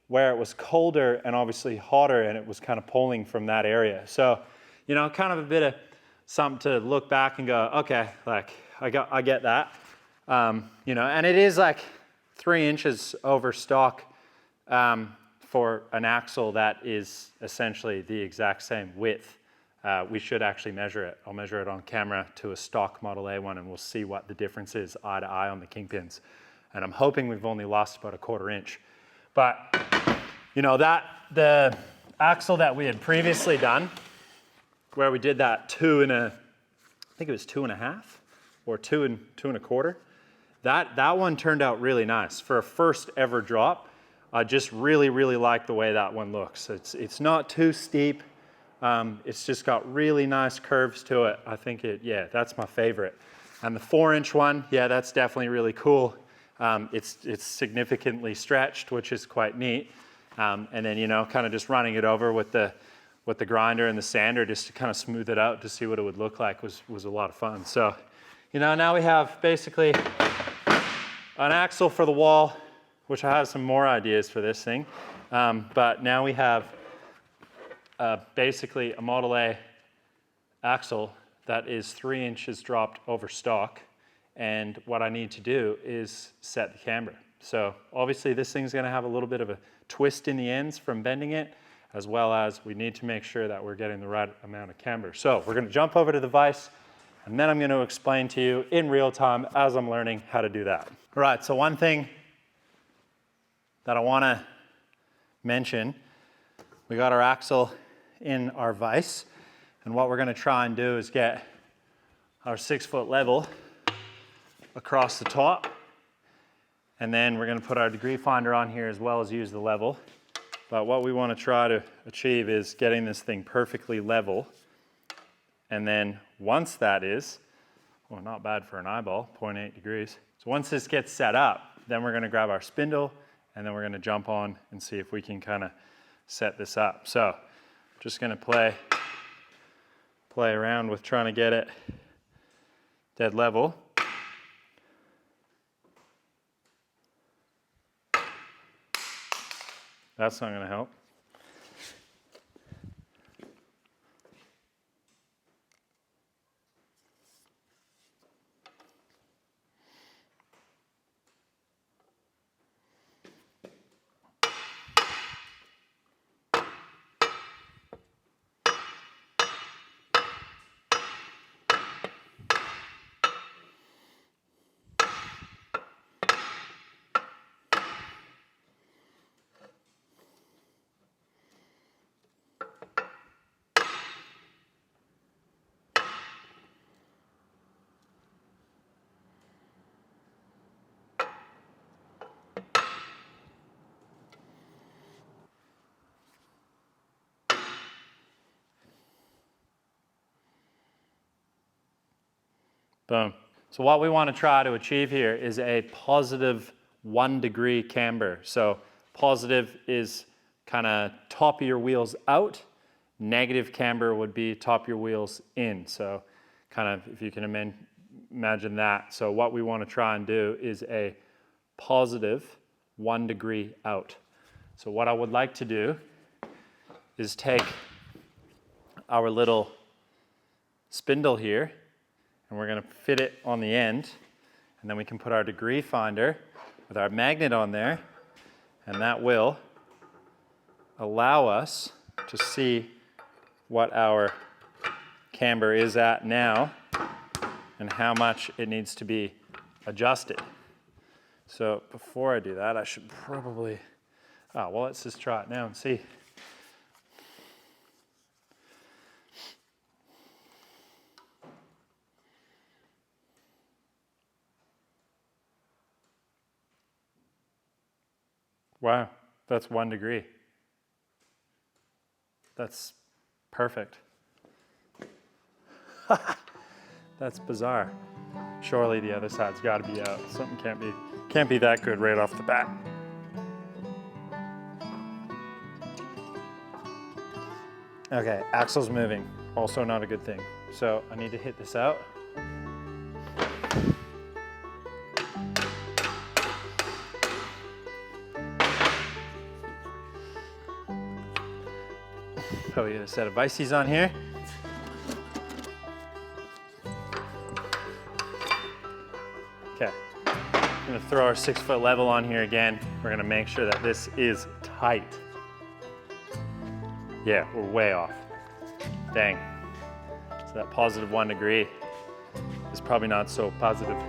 where it was colder and obviously hotter, and it was kind of pulling from that area. So, you know, kind of a bit of something to look back and go, okay, like I get that. You know, and it is like 3 inches over stock for an axle that is essentially the exact same width. We should actually measure it. I'll measure it on camera to a stock Model A one and we'll see what the difference is eye to eye on the kingpins. And I'm hoping we've only lost about 1/4 inch. But, you know, the axle that we had previously done, where we did that 2 1/2, I think it was 2 1/2 or 2 2 1/4, that one turned out really nice. For a first ever drop, I just really, really like the way that one looks. It's not too steep. It's just got really nice curves to it. I think yeah, that's my favorite. And the 4-inch one, yeah, that's definitely really cool. It's significantly stretched, which is quite neat. And then, you know, kind of just running it over with the grinder and the sander just to kind of smooth it out to see what it would look like was a lot of fun. So, you know, now we have basically an axle for the wall, which I have some more ideas for this thing. But now we have basically a Model A axle that is 3 inches dropped over stock. And what I need to do is set the camber. So obviously this thing's gonna have a little bit of a twist in the ends from bending it, as well as we need to make sure that we're getting the right amount of camber. So we're gonna jump over to the vise, and then I'm gonna explain to you in real time as I'm learning how to do that. All right, so one thing that I wanna mention, we got our axle in our vise, and what we're gonna try and do is get our 6-foot level across the top, And then we're gonna put our degree finder on here as well as use the level. But what we wanna try to achieve is getting this thing perfectly level. And then once that is, well, not bad for an eyeball, 0.8 degrees. So once this gets set up, then we're gonna grab our spindle and then we're gonna jump on and see if we can kinda set this up. So just gonna play around with trying to get it dead level. That's not gonna help. Boom. So what we want to try to achieve here is a positive 1 degree camber. So positive is kind of top of your wheels out. Negative camber would be top of your wheels in. So kind of, if you can imagine that. So what we want to try and do is a positive 1 degree out. So what I would like to do is take our little spindle here, and we're going to fit it on the end, and then we can put our degree finder with our magnet on there, and that will allow us to see what our camber is at now and how much it needs to be adjusted. So before I do that, I should probably, well, let's just try it now and see. Wow, that's 1 degree. That's perfect. That's bizarre. Surely the other side's got to be out. Something can't be that good right off the bat. Okay, axle's moving. Also not a good thing. So I need to hit this out. Probably get a set of vices on here. Okay, I'm gonna throw our 6-foot level on here again. We're gonna make sure that this is tight. Yeah, we're way off. Dang. So that positive 1 degree is probably not so positive.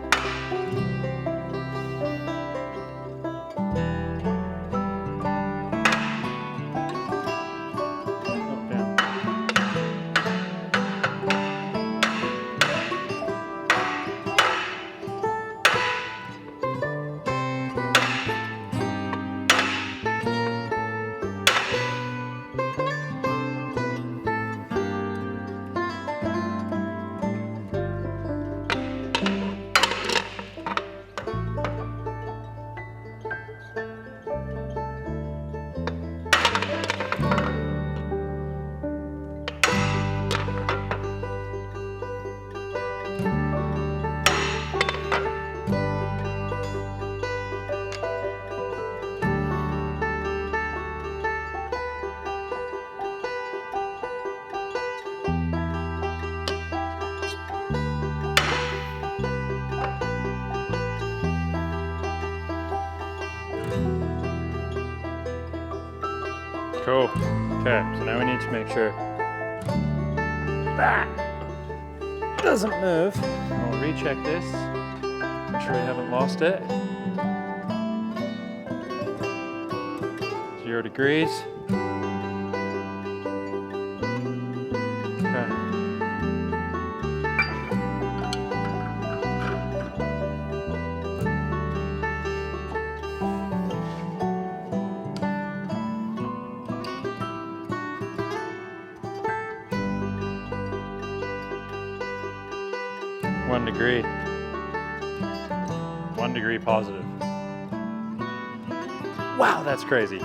Cool. Okay, so now we need to make sure that doesn't move. I'll recheck this. Make sure we haven't lost it. 0 degrees. Okay. 1 degree. 1 degree positive. Wow, that's crazy.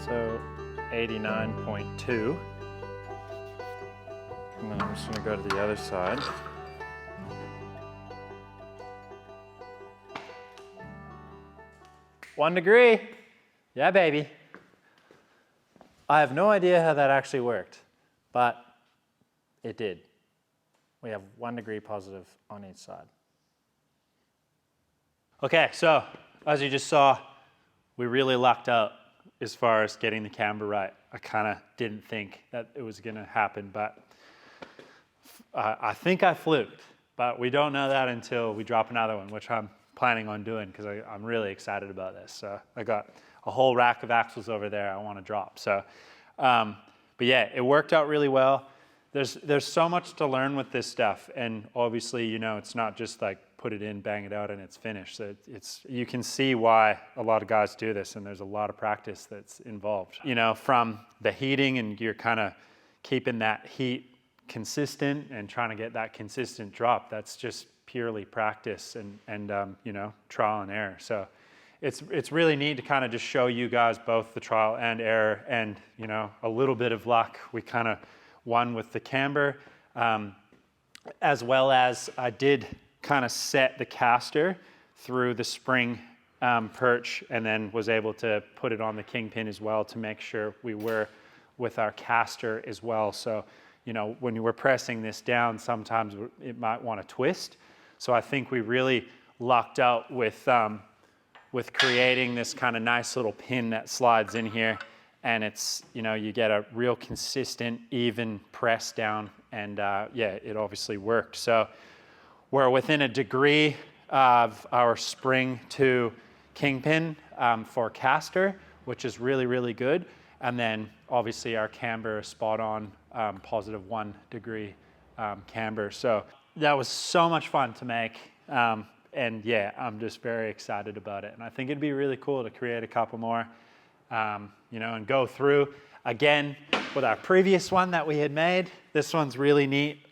So 89.2. And then I'm just gonna go to the other side. One degree. Yeah, baby. I have no idea how that actually worked, but it did. We have 1 degree positive on each side. Okay, so as you just saw, we really lucked out as far as getting the camber right. I kind of didn't think that it was gonna happen, but I think I fluked, but we don't know that until we drop another one, which I'm planning on doing because I'm really excited about this. So I got a whole rack of axles over there I want to drop. So, but yeah, it worked out really well. There's so much to learn with this stuff, and obviously, you know, it's not just like put it in, bang it out, and it's finished. So you can see why a lot of guys do this, and there's a lot of practice that's involved. You know, from the heating, and you're kind of keeping that heat consistent and trying to get that consistent drop. That's just purely practice and you know, trial and error. So it's really neat to kind of just show you guys both the trial and error, and you know, a little bit of luck. We kind of won with the camber, as well as I did kind of set the caster through the spring perch, and then was able to put it on the kingpin as well to make sure we were with our caster as well. So, you know, when you were pressing this down, sometimes it might want to twist. So I think we really lucked out with creating this kind of nice little pin that slides in here, and it's, you know, you get a real consistent, even press down, and yeah, it obviously worked. So we're within 1 degree of our spring to kingpin for caster, which is really, really good. And then obviously our camber is spot on, positive 1 degree camber. So that was so much fun to make. And yeah, I'm just very excited about it. And I think it'd be really cool to create a couple more, you know, and go through again with our previous one that we had made. This one's really neat.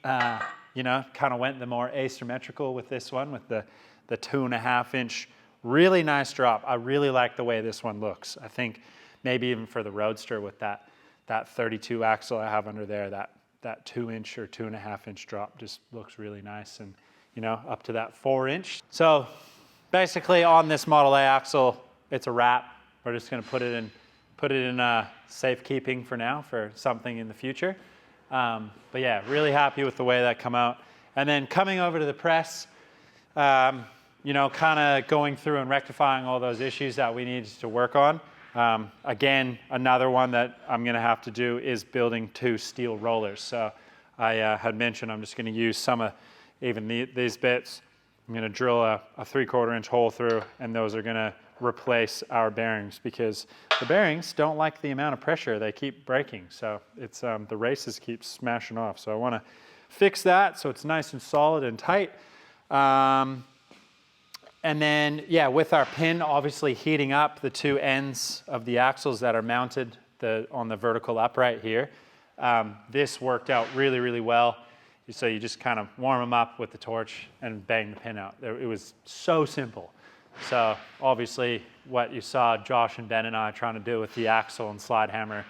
You know, kind of went the more asymmetrical with this one, with the 2.5 inch, really nice drop. I really like the way this one looks. I think maybe even for the Roadster with that 32 axle I have under there, that 2 inch or 2.5 inch drop just looks really nice, and you know, up to that 4 inch. So basically on this Model A axle, it's a wrap. We're just gonna put it in safekeeping for now, for something in the future. But yeah, really happy with the way that come out. And then coming over to the press, you know, kind of going through and rectifying all those issues that we needed to work on. Again, another one that I'm gonna have to do is building 2 steel rollers. So I had mentioned I'm just gonna use some of even these bits. I'm gonna drill a 3/4 inch hole through, and those are gonna replace our bearings, because the bearings don't like the amount of pressure. They keep breaking. So it's the races keep smashing off. So I wanna fix that so it's nice and solid and tight. And then, yeah, with our pin obviously heating up the 2 ends of the axles that are mounted on the vertical upright here, this worked out really, really well. So you just kind of warm them up with the torch and bang the pin out. It was so simple. So obviously what you saw Josh and Ben and I trying to do with the axle and slide hammer,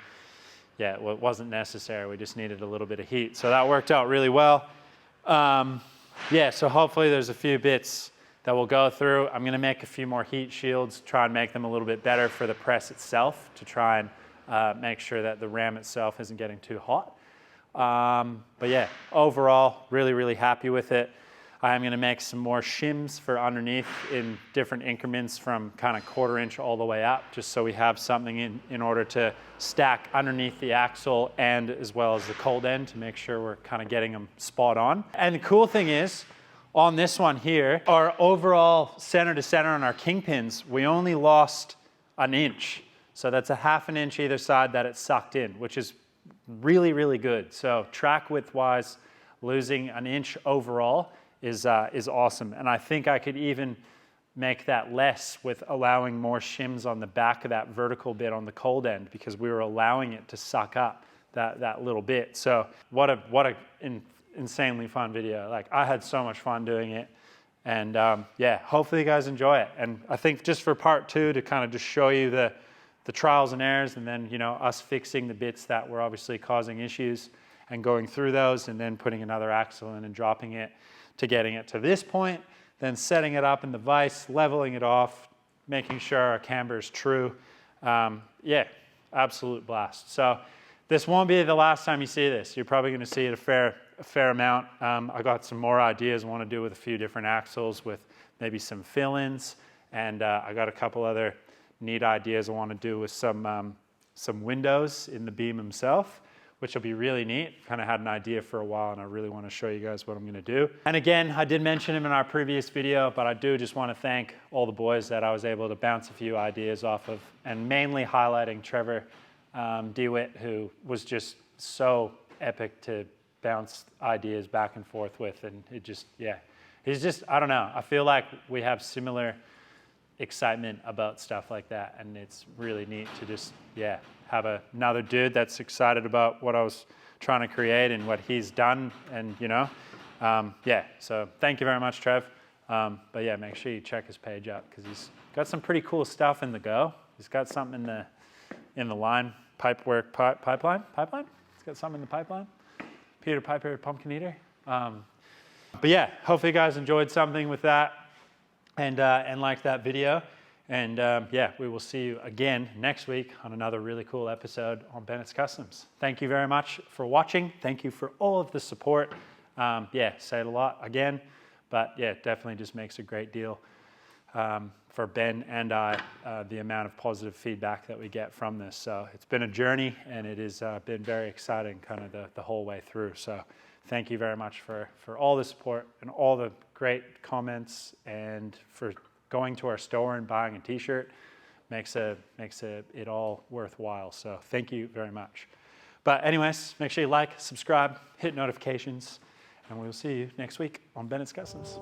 yeah, well, it wasn't necessary. We just needed a little bit of heat. So that worked out really well. Yeah, so hopefully there's a few bits that we'll go through. I'm gonna make a few more heat shields, try and make them a little bit better for the press itself, to try and make sure that the ram itself isn't getting too hot. But yeah, overall, really, really happy with it. I am gonna make some more shims for underneath in different increments from kind of 1/4 inch all the way up, just so we have something in order to stack underneath the axle and as well as the cold end, to make sure we're kind of getting them spot on. And the cool thing is, on this one here, our overall center to center on our kingpins, we only lost 1 inch. So that's 1/2 inch either side that it sucked in, which is really, really good. So track width wise, losing 1 inch overall is awesome. And I think I could even make that less with allowing more shims on the back of that vertical bit on the cold end, because we were allowing it to suck up that little bit. So what a insanely fun video. Like, I had so much fun doing it. And yeah, hopefully you guys enjoy it. And I think just for part 2, to kind of just show you the trials and errors, and then, you know, us fixing the bits that were obviously causing issues and going through those, and then putting another axle in and dropping it to getting it to this point, then setting it up in the vise, leveling it off, making sure our camber is true. Yeah, absolute blast. So this won't be the last time you see this. You're probably going to see it a fair amount. I got some more ideas I want to do with a few different axles, with maybe some fill-ins, and I got a couple other neat ideas I want to do with some windows in the beam himself, which will be really neat. Kind of had an idea for a while, and I really want to show you guys what I'm going to do. And again, I did mention him in our previous video, but I do just want to thank all the boys that I was able to bounce a few ideas off of, and mainly highlighting Trevor DeWitt, who was just so epic to bounce ideas back and forth with. And it just, yeah, he's just, I don't know, I feel like we have similar excitement about stuff like that, and it's really neat to just, yeah, have another dude that's excited about what I was trying to create and what he's done. And, you know, yeah, so thank you very much, Trev. But yeah, make sure you check his page out, because he's got some pretty cool stuff in the go. He's got something in the line, pipeline. He's got something in the pipeline. Peter Piper Pumpkin Eater. But yeah, hopefully you guys enjoyed something with that, and liked that video. And yeah, we will see you again next week on another really cool episode on Bennett's Customs. Thank you very much for watching. Thank you for all of the support. Yeah, say it a lot again, but yeah, it definitely just makes a great deal for Ben and I, the amount of positive feedback that we get from this. So it's been a journey, and it has been very exciting kind of the whole way through. So thank you very much for all the support and all the great comments, and for going to our store and buying a t-shirt. Makes it all worthwhile. So thank you very much. But anyways, make sure you like, subscribe, hit notifications, and we'll see you next week on Bennett's Customs.